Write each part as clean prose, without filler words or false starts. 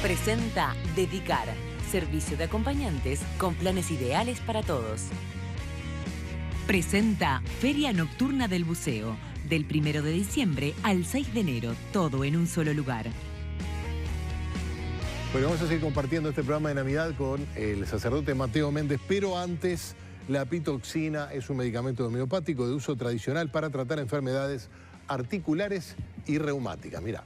Presenta Dedicar, servicio de acompañantes con planes ideales para todos. Presenta Feria Nocturna del Buceo, del 1 de diciembre al 6 de enero, todo en un solo lugar. Bueno, vamos a seguir compartiendo este programa de Navidad con el sacerdote Mateo Méndez, pero antes, la pitoxina es un medicamento homeopático de uso tradicional para tratar enfermedades articulares y reumáticas. Mirá.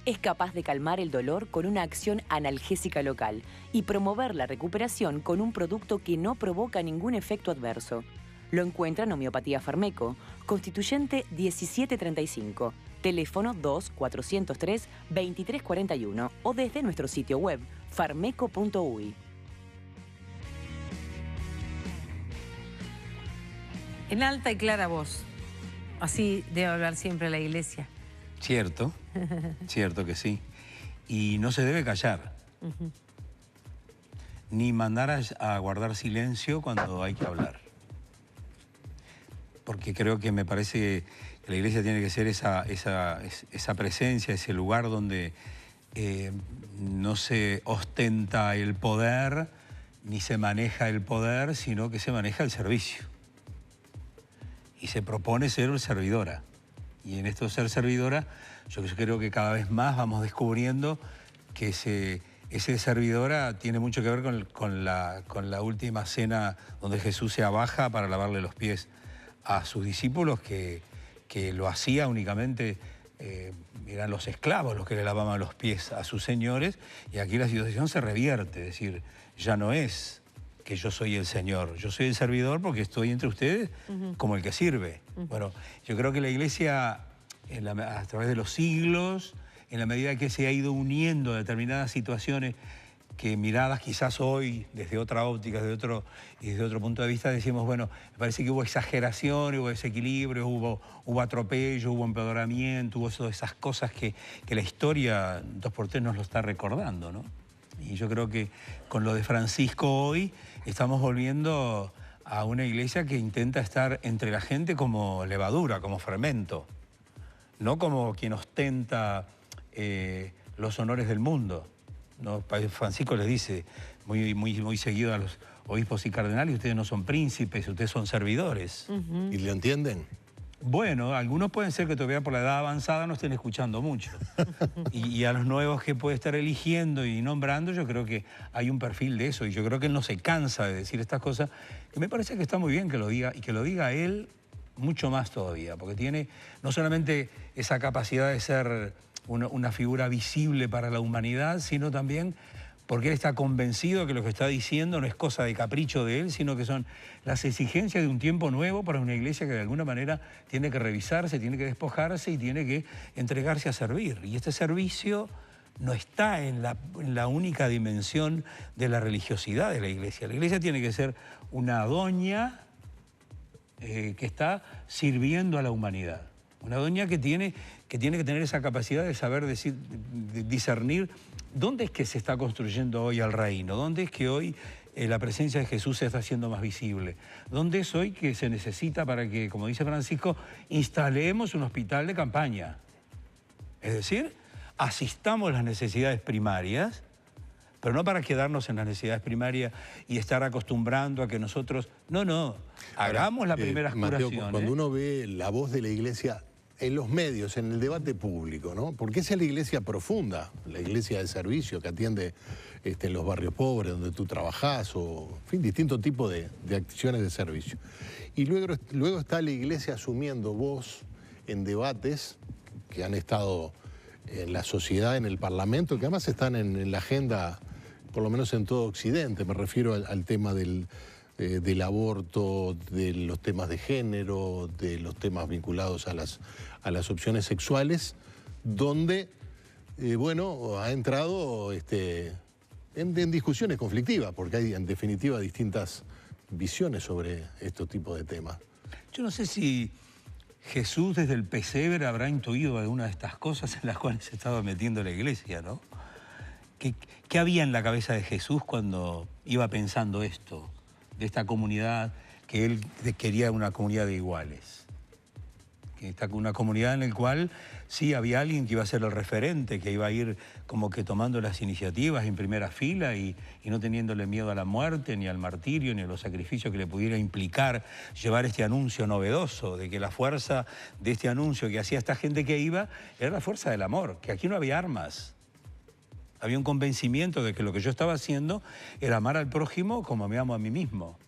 Es capaz de calmar el dolor con una acción analgésica local y promover la recuperación con un producto que no provoca ningún efecto adverso. Lo encuentra en Homeopatía Farmeco, constituyente 1735, teléfono 2-403-2341 o desde nuestro sitio web farmeco.uy. En alta y clara voz. Así debe hablar siempre la Iglesia. Cierto, cierto que sí. Y no se debe callar. Ni mandar a guardar silencio cuando hay que hablar. Porque creo que me parece que la Iglesia tiene que ser esa presencia, ese lugar donde no se ostenta el poder, ni se maneja el poder, sino que se maneja el servicio. Y se propone ser servidora. Y en esto de ser servidora, yo creo que cada vez más vamos descubriendo que ese servidora tiene mucho que ver con la última cena donde Jesús se abaja para lavarle los pies a sus discípulos, que lo hacía únicamente, eran los esclavos los que le lavaban los pies a sus señores, y aquí la situación se revierte, es decir, ya no es que yo soy el Señor, yo soy el servidor porque estoy entre ustedes como el que sirve. Bueno, yo creo que la Iglesia, a través de los siglos, en la medida que se ha ido uniendo a determinadas situaciones que miradas quizás hoy desde otra óptica, desde otro punto de vista, decimos, bueno, me parece que hubo exageración, hubo desequilibrio, hubo atropello, hubo empeoramiento, hubo todas esas cosas que la historia 2x3 nos lo está recordando, ¿no? Y yo creo que con lo de Francisco hoy estamos volviendo a una iglesia que intenta estar entre la gente como levadura, como fermento, no como quien ostenta los honores del mundo. ¿No? Francisco les dice muy seguido a los obispos y cardenales, ustedes no son príncipes, ustedes son servidores. ¿Y lo entienden? Bueno, algunos pueden ser que todavía por la edad avanzada no estén escuchando mucho. Y a los nuevos que puede estar eligiendo y nombrando, yo creo que hay un perfil de eso. Y yo creo que él no se cansa de decir estas cosas, que me parece que está muy bien que lo diga, y que lo diga él mucho más todavía, porque tiene no solamente esa capacidad de ser una figura visible para la humanidad, sino también porque él está convencido que lo que está diciendo no es cosa de capricho de él, sino que son las exigencias de un tiempo nuevo para una iglesia que de alguna manera tiene que revisarse, tiene que despojarse y tiene que entregarse a servir. Y este servicio no está en la única dimensión de la religiosidad de la iglesia. La iglesia tiene que ser una doña que está sirviendo a la humanidad. Una doña que tiene que tener esa capacidad de saber discernir dónde es que se está construyendo hoy el reino, dónde es que hoy la presencia de Jesús se está haciendo más visible, dónde es hoy que se necesita para que, como dice Francisco, instalemos un hospital de campaña. Es decir, asistamos las necesidades primarias, pero no para quedarnos en las necesidades primarias y estar acostumbrando a que nosotros... No, hagamos las primeras Mateo, curaciones. cuando uno ve la voz de la iglesia en los medios, en el debate público, ¿no? Porque esa es la iglesia profunda, la iglesia de servicio que atiende en los barrios pobres, donde tú trabajás, o en fin, distintos tipos de acciones de servicio. Y luego está la iglesia asumiendo voz en debates que han estado en la sociedad, en el Parlamento, que además están en la agenda, por lo menos en todo Occidente. Me refiero al tema del aborto, de los temas de género, de los temas vinculados a las opciones sexuales, donde, bueno, ha entrado en discusiones conflictivas, porque hay en definitiva distintas visiones sobre estos tipos de temas. Yo no sé si Jesús desde el pesebre habrá intuido alguna de estas cosas en las cuales se estaba metiendo la iglesia, ¿no? ¿Qué había en la cabeza de Jesús cuando iba pensando esto, de esta comunidad, que él quería una comunidad de iguales? que está con una comunidad en la cual sí había alguien que iba a ser el referente, que iba a ir como que tomando las iniciativas en primera fila y no teniéndole miedo a la muerte, ni al martirio, ni a los sacrificios que le pudiera implicar llevar este anuncio novedoso, de que la fuerza de este anuncio que hacía esta gente que iba era la fuerza del amor, que aquí no había armas. Había un convencimiento de que lo que yo estaba haciendo era amar al prójimo como me amo a mí mismo.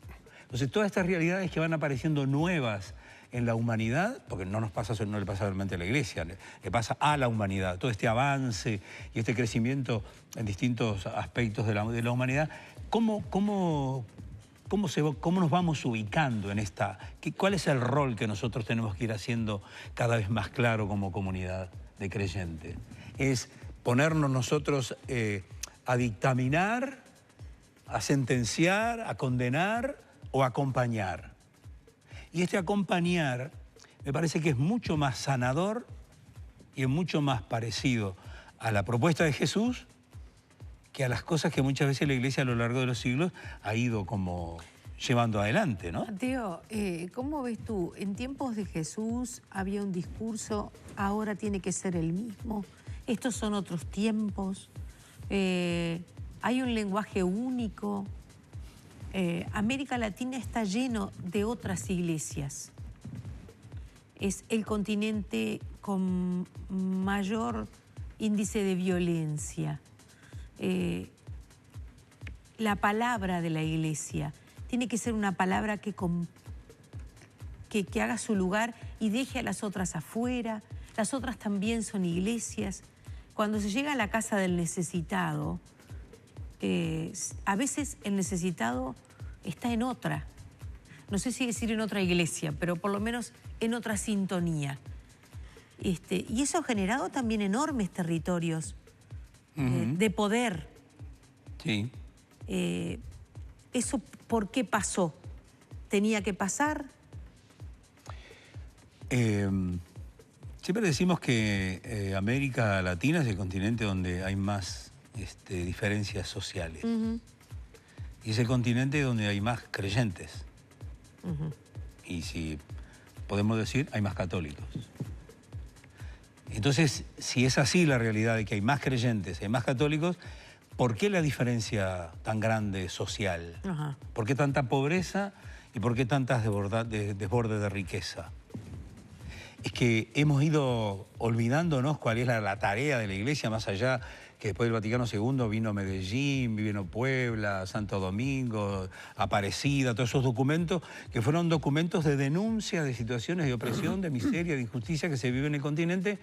Entonces, todas estas realidades que van apareciendo nuevas en la humanidad, porque no le pasa solamente a la Iglesia, le pasa a la humanidad, todo este avance y este crecimiento en distintos aspectos de la humanidad, ¿cómo nos vamos ubicando en esta? ¿Cuál es el rol que nosotros tenemos que ir haciendo cada vez más claro como comunidad de creyentes? Es ponernos nosotros a dictaminar, a sentenciar, a condenar o a acompañar. Y este acompañar me parece que es mucho más sanador y es mucho más parecido a la propuesta de Jesús que a las cosas que muchas veces la Iglesia a lo largo de los siglos ha ido como llevando adelante, ¿no? Mateo, ¿cómo ves tú? En tiempos de Jesús había un discurso, ahora tiene que ser el mismo, estos son otros tiempos, hay un lenguaje único. América Latina está lleno de otras iglesias. Es el continente con mayor índice de violencia. La palabra de la iglesia tiene que ser una palabra que haga su lugar y deje a las otras afuera. Las otras también son iglesias. Cuando se llega a la casa del necesitado, a veces el necesitado está en otra, no sé si decir en otra iglesia, pero por lo menos en otra sintonía. Y eso ha generado también enormes territorios de poder. Sí. ¿Eso por qué pasó? ¿Tenía que pasar? Siempre decimos que América Latina es el continente donde hay más diferencias sociales. Y es el continente donde hay más creyentes. Y si podemos decir, hay más católicos. Entonces, si es así la realidad de que hay más creyentes, hay más católicos, ¿por qué la diferencia tan grande social? ¿Por qué tanta pobreza y por qué tantas desbordes de riqueza? Es que hemos ido olvidándonos cuál es la tarea de la Iglesia, más allá que después del Vaticano II vino Medellín, vino Puebla, Santo Domingo, Aparecida, todos esos documentos que fueron documentos de denuncia de situaciones de opresión, de miseria, de injusticia que se vive en el continente,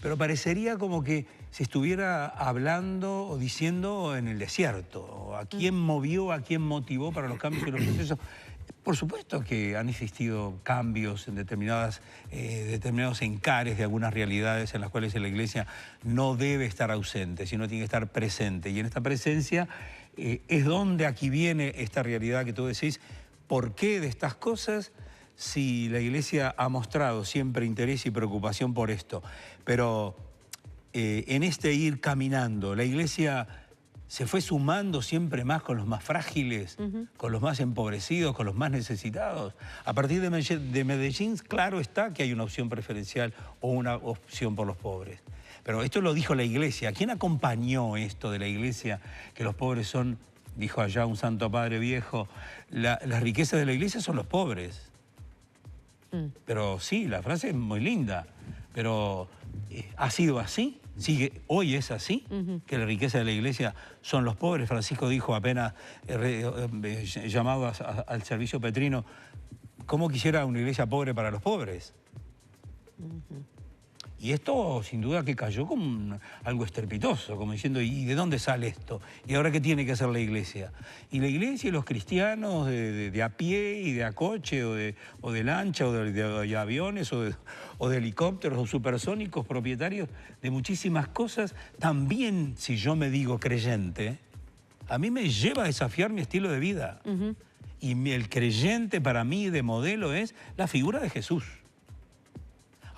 pero parecería como que se estuviera hablando o diciendo en el desierto. ¿A quién movió, a quién motivó para los cambios y los procesos? Por supuesto que han existido cambios en determinados encares de algunas realidades en las cuales la Iglesia no debe estar ausente, sino tiene que estar presente. Y en esta presencia es donde aquí viene esta realidad que tú decís, ¿por qué de estas cosas si la Iglesia ha mostrado siempre interés y preocupación por esto? Pero en este ir caminando, la Iglesia se fue sumando siempre más con los más frágiles, con los más empobrecidos, con los más necesitados. A partir de Medellín, claro está que hay una opción preferencial o una opción por los pobres. Pero esto lo dijo la Iglesia. ¿Quién acompañó esto de la Iglesia? Que los pobres son, dijo allá un santo padre viejo, las riquezas de la Iglesia son los pobres. Pero sí, la frase es muy linda, pero ¿ha sido así? Sigue, hoy es así, que la riqueza de la Iglesia son los pobres. Francisco dijo apenas llamado al servicio petrino, ¿cómo quisiera una iglesia pobre para los pobres? Y esto sin duda que cayó como algo estrepitoso, como diciendo, ¿y de dónde sale esto? ¿Y ahora qué tiene que hacer la Iglesia? Y la Iglesia y los cristianos de a pie y de a coche o de lancha o de aviones o de helicópteros o supersónicos, propietarios de muchísimas cosas, también si yo me digo creyente, a mí me lleva a desafiar mi estilo de vida. Y el creyente para mí de modelo es la figura de Jesús.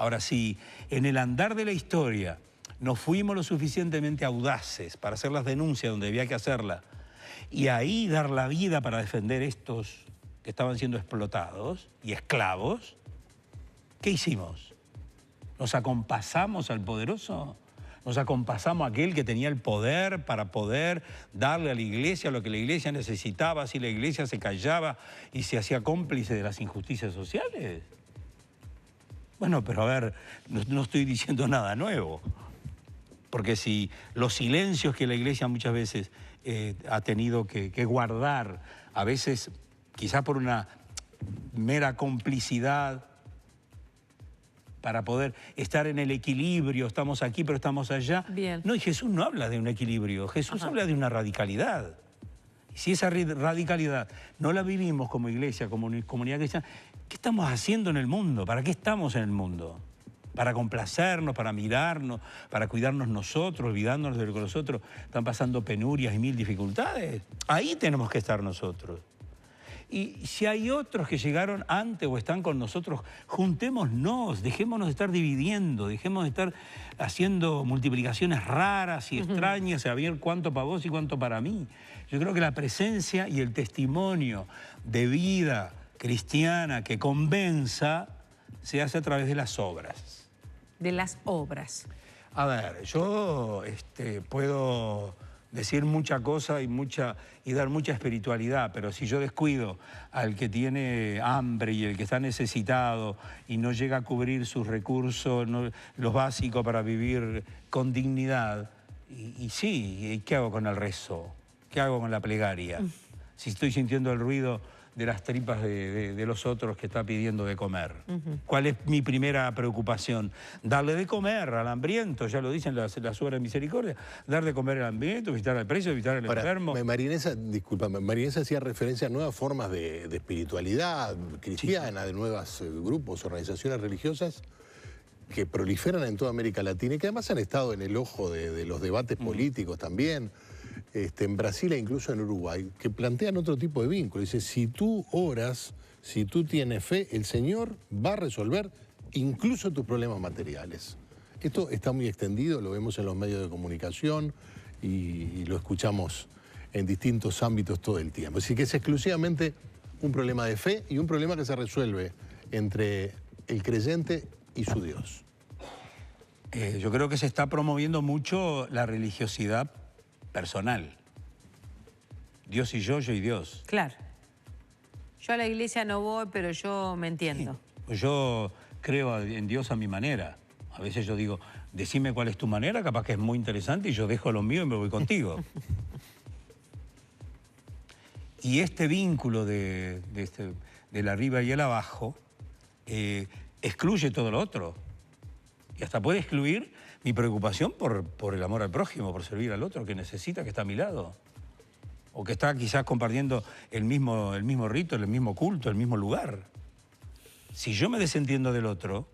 Ahora, si en el andar de la historia no fuimos lo suficientemente audaces para hacer las denuncias donde había que hacerlas y ahí dar la vida para defender estos que estaban siendo explotados y esclavos, ¿qué hicimos? ¿Nos acompasamos al poderoso? ¿Nos acompasamos a aquel que tenía el poder para poder darle a la iglesia lo que la iglesia necesitaba si la iglesia se callaba y se hacía cómplice de las injusticias sociales? Bueno, pero a ver, no estoy diciendo nada nuevo. Porque si los silencios que la iglesia muchas veces ha tenido que guardar, a veces quizás por una mera complicidad, para poder estar en el equilibrio, estamos aquí pero estamos allá. Bien. No, y Jesús no habla de un equilibrio, Jesús habla de una radicalidad. Y si esa radicalidad no la vivimos como iglesia, como comunidad cristiana, ¿qué estamos haciendo en el mundo? ¿Para qué estamos en el mundo? ¿Para complacernos, para mirarnos, para cuidarnos nosotros, olvidándonos de lo que los otros están pasando penurias y mil dificultades? Ahí tenemos que estar nosotros. Y si hay otros que llegaron antes o están con nosotros, juntémonos, dejémonos de estar dividiendo, dejemos de estar haciendo multiplicaciones raras y extrañas, a ver cuánto para vos y cuánto para mí. Yo creo que la presencia y el testimonio de vida cristiana que convenza se hace a través de las obras. De las obras. A ver, yo puedo decir mucha cosa y dar mucha espiritualidad, pero si yo descuido al que tiene hambre y el que está necesitado y no llega a cubrir sus recursos, los básicos para vivir con dignidad, y sí, ¿qué hago con el rezo? ¿Qué hago con la plegaria? Si estoy sintiendo el ruido de las tripas de los otros que está pidiendo de comer. ¿Cuál es mi primera preocupación? Darle de comer al hambriento, ya lo dicen las obras de misericordia, dar de comer al hambriento, visitar al preso, visitar al enfermo. Marinesa hacía referencia a nuevas formas de espiritualidad cristiana, de nuevos grupos, organizaciones religiosas que proliferan en toda América Latina y que además han estado en el ojo de los debates políticos también. En Brasil e incluso en Uruguay, que plantean otro tipo de vínculo. Dice, si tú oras, si tú tienes fe, el Señor va a resolver incluso tus problemas materiales. Esto está muy extendido, lo vemos en los medios de comunicación y lo escuchamos en distintos ámbitos todo el tiempo. Así que es exclusivamente un problema de fe y un problema que se resuelve entre el creyente y su Dios. Yo creo que se está promoviendo mucho la religiosidad personal. Dios y yo y Dios. Claro. Yo a la iglesia no voy, pero yo me entiendo. Pues yo creo en Dios a mi manera. A veces yo digo, decime cuál es tu manera, capaz que es muy interesante y yo dejo lo mío y me voy contigo. Y este vínculo del arriba y el abajo excluye todo lo otro. Y hasta puede excluir mi preocupación por el amor al prójimo, por servir al otro que necesita, que está a mi lado. O que está quizás compartiendo el mismo rito, el mismo culto, el mismo lugar. Si yo me desentiendo del otro,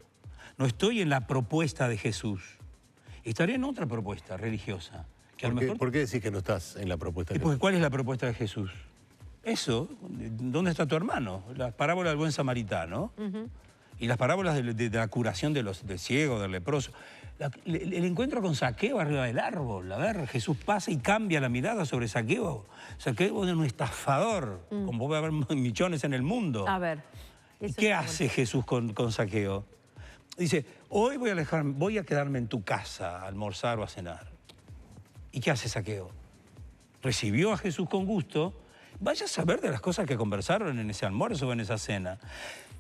no estoy en la propuesta de Jesús. Estaré en otra propuesta religiosa. Que ¿Por qué decís que no estás en la propuesta de Jesús? Porque ¿cuál es la propuesta de Jesús? Eso, ¿dónde está tu hermano? La parábola del buen samaritano. Y las parábolas de la curación del ciego, del leproso. El encuentro con Zaqueo arriba del árbol. A ver, Jesús pasa y cambia la mirada sobre Zaqueo. Zaqueo es un estafador, como puede haber millones en el mundo. A ver. ¿Y qué hace Jesús con Zaqueo? Dice, hoy voy a quedarme en tu casa a almorzar o a cenar. ¿Y qué hace Zaqueo? Recibió a Jesús con gusto. Vaya a saber de las cosas que conversaron en ese almuerzo o en esa cena.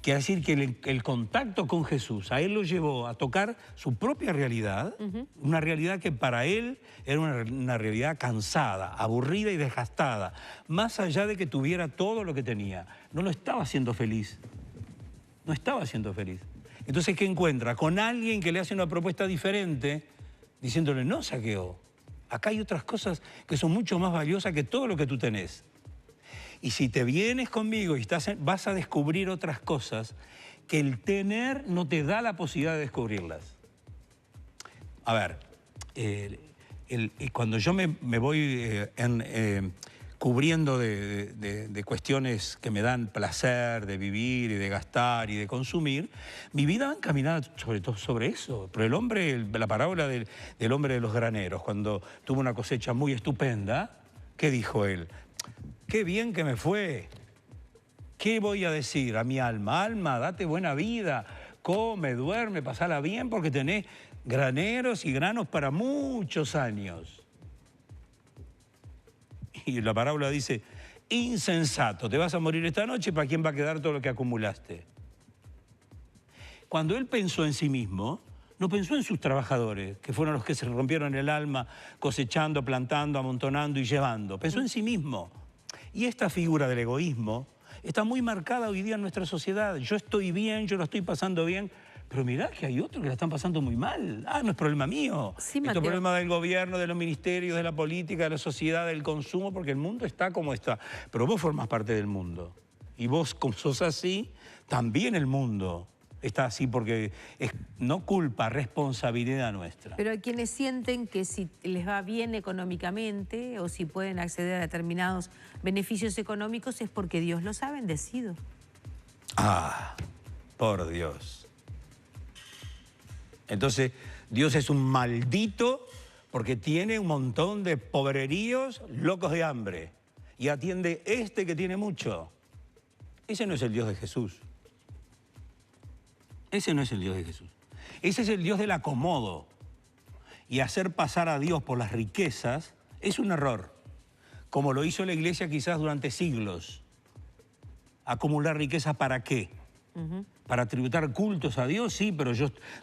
Quiere decir que el contacto con Jesús a él lo llevó a tocar su propia realidad, una realidad que para él era una realidad cansada, aburrida y desgastada, más allá de que tuviera todo lo que tenía. No lo estaba haciendo feliz, no estaba siendo feliz. Entonces, ¿qué encuentra? Con alguien que le hace una propuesta diferente, diciéndole, no, Zaqueo, acá hay otras cosas que son mucho más valiosas que todo lo que tú tenés. Y si te vienes conmigo y vas a descubrir otras cosas que el tener no te da la posibilidad de descubrirlas. A ver, cuando yo me voy cubriendo de cuestiones que me dan placer de vivir y de gastar y de consumir, mi vida va encaminada sobre todo sobre eso. Pero el hombre, la parábola del hombre de los graneros, cuando tuvo una cosecha muy estupenda, ¿qué dijo él? ¡Qué bien que me fue! ¿Qué voy a decir a mi alma? Alma, date buena vida, come, duerme, pasala bien porque tenés graneros y granos para muchos años. Y la parábola dice, insensato, te vas a morir esta noche, ¿para quién va a quedar todo lo que acumulaste? Cuando él pensó en sí mismo, no pensó en sus trabajadores, que fueron los que se rompieron el alma cosechando, plantando, amontonando y llevando. Pensó en sí mismo. Y esta figura del egoísmo está muy marcada hoy día en nuestra sociedad. Yo estoy bien, yo lo estoy pasando bien, pero mirá que hay otros que la están pasando muy mal. Ah, no es problema mío. Sí, Esto es Mateo. problema del gobierno, de los ministerios, de la política, de la sociedad, del consumo, porque el mundo está como está. Pero vos formás parte del mundo. Y vos, como sos así, también el mundo está así, porque es no culpa, responsabilidad nuestra. Pero hay quienes sienten que si les va bien económicamente o si pueden acceder a determinados beneficios económicos es porque Dios los ha bendecido. Ah, por Dios. Entonces, Dios es un maldito porque tiene un montón de pobreríos locos de hambre y atiende este que tiene mucho. Ese no es el Dios de Jesús. Ese no es el Dios de Jesús. Ese es el Dios del acomodo. Y hacer pasar a Dios por las riquezas es un error, como lo hizo la iglesia quizás durante siglos. ¿Acumular riquezas para qué? Para tributar cultos a Dios, sí, pero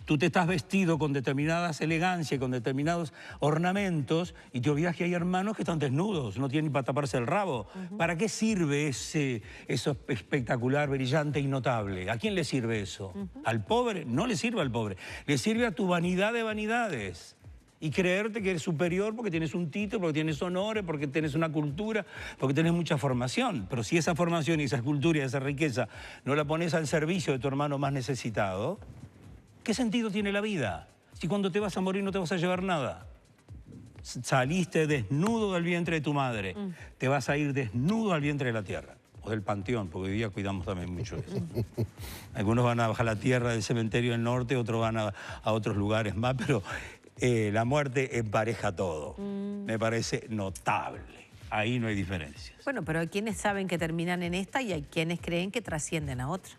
tú te estás vestido con determinadas elegancias, con determinados ornamentos y te olvidas que hay hermanos que están desnudos, no tienen ni para taparse el rabo. ¿Para qué sirve eso espectacular, brillante y notable? ¿A quién le sirve eso? ¿Al pobre? No le sirve al pobre. Le sirve a tu vanidad de vanidades. Y creerte que eres superior porque tienes un título, porque tienes honores, porque tienes una cultura, porque tienes mucha formación. Pero si esa formación y esa cultura y esa riqueza no la pones al servicio de tu hermano más necesitado, ¿qué sentido tiene la vida? Si cuando te vas a morir no te vas a llevar nada. Saliste desnudo del vientre de tu madre, te vas a ir desnudo al vientre de la tierra. O del panteón, porque hoy día cuidamos también mucho eso. Algunos van a bajar la tierra del cementerio del norte, otros van a otros lugares más, pero la muerte empareja todo. Me parece notable. Ahí no hay diferencias. Bueno, pero hay quienes saben que terminan en esta y hay quienes creen que trascienden a otra.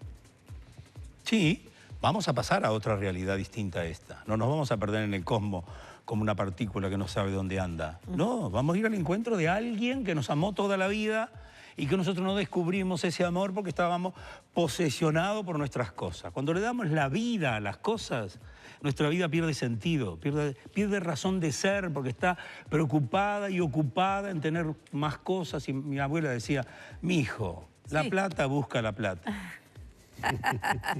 Sí, vamos a pasar a otra realidad distinta a esta. No nos vamos a perder en el cosmos como una partícula que no sabe dónde anda. No, vamos a ir al encuentro de alguien que nos amó toda la vida y que nosotros no descubrimos ese amor porque estábamos posesionados por nuestras cosas. Cuando le damos la vida a las cosas, nuestra vida pierde sentido, pierde razón de ser porque está preocupada y ocupada en tener más cosas. Y mi abuela decía, mi hijo, la plata busca la plata.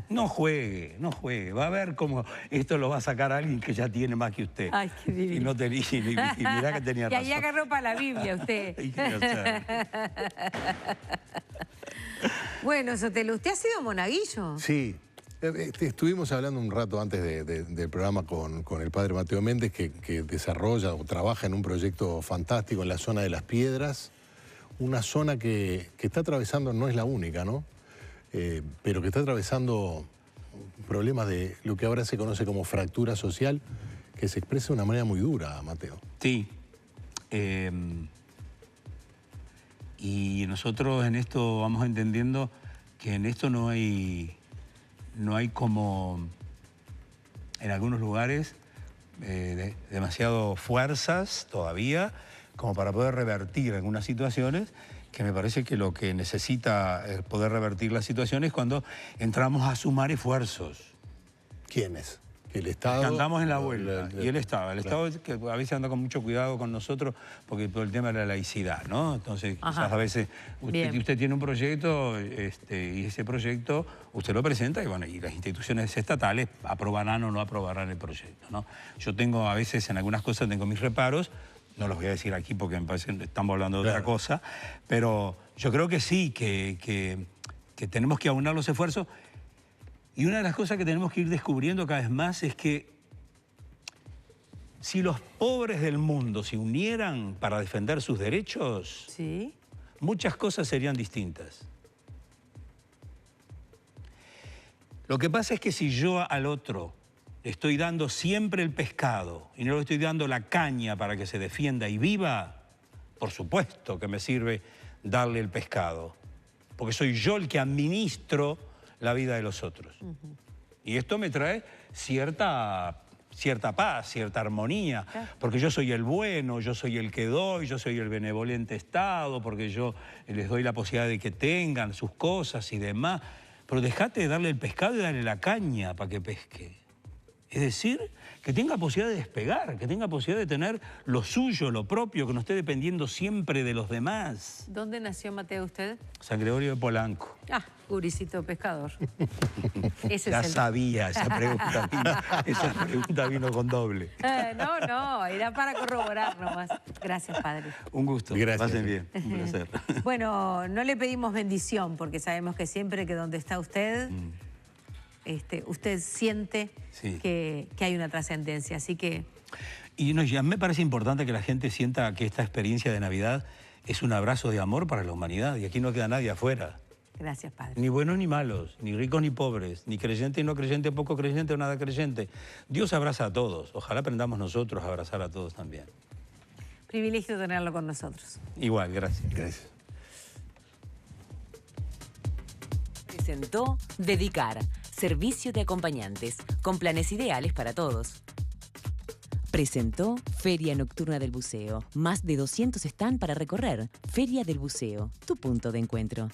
No juegue, no juegue. Va a ver cómo esto lo va a sacar alguien que ya tiene más que usted. Ay, qué divino. Y no te y mirá que tenía razón. Y ahí agarró para la Biblia usted. Bueno, Sotelo, ¿usted ha sido monaguillo? Sí. Estuvimos hablando un rato antes del programa con el padre Mateo Méndez, que desarrolla o trabaja en un proyecto fantástico en la zona de Las Piedras, una zona que está atravesando, no es la única, ¿no? Pero que está atravesando problemas de lo que ahora se conoce como fractura social, que se expresa de una manera muy dura, Mateo. Sí. Y nosotros en esto vamos entendiendo que en esto no hay como en algunos lugares demasiado fuerzas todavía como para poder revertir algunas situaciones, que me parece que lo que necesita poder revertir las situaciones es cuando entramos a sumar esfuerzos. ¿Quiénes? El Estado. Que andamos en la vuelta. Y el Estado. El claro. Estado que a veces anda con mucho cuidado con nosotros porque por el tema de la laicidad, ¿no? Entonces, quizás a veces usted tiene un proyecto y ese proyecto usted lo presenta y bueno, y las instituciones estatales aprobarán o no aprobarán el proyecto, ¿no? Yo tengo a veces en algunas cosas tengo mis reparos, no los voy a decir aquí porque me parece que estamos hablando de otra cosa, pero yo creo que sí, que tenemos que aunar los esfuerzos. Y una de las cosas que tenemos que ir descubriendo cada vez más es que si los pobres del mundo se unieran para defender sus derechos, muchas cosas serían distintas. Lo que pasa es que si yo al otro le estoy dando siempre el pescado y no le estoy dando la caña para que se defienda y viva, por supuesto que me sirve darle el pescado, porque soy yo el que administro la vida de los otros. Y esto me trae cierta paz, cierta armonía, porque yo soy el bueno, yo soy el que doy, yo soy el benevolente Estado, porque yo les doy la posibilidad de que tengan sus cosas y demás. Pero dejate de darle el pescado y darle la caña para que pesque. Es decir, que tenga posibilidad de despegar, que tenga posibilidad de tener lo suyo, lo propio, que no esté dependiendo siempre de los demás. ¿Dónde nació Mateo usted? San Gregorio de Polanco. Ah, Guricito pescador. Ese Ya es el... sabía, esa pregunta vino con doble. No, era para corroborar nomás. Gracias, padre. Un gusto. Gracias. Pasen bien, un placer. Bueno, no le pedimos bendición porque sabemos que siempre que donde está usted, usted siente Sí. que hay una trascendencia. Así que... Y no, ya me parece importante que la gente sienta que esta experiencia de Navidad es un abrazo de amor para la humanidad y aquí no queda nadie afuera. Gracias, padre. Ni buenos ni malos, ni ricos ni pobres, ni creyente y no creyente, poco creyente o nada creyente. Dios abraza a todos. Ojalá aprendamos nosotros a abrazar a todos también. Privilegio tenerlo con nosotros. Igual, gracias. Gracias. Presentó Dedicar, servicio de acompañantes, con planes ideales para todos. Presentó Feria Nocturna del Buceo. Más de 200 están para recorrer. Feria del Buceo, tu punto de encuentro.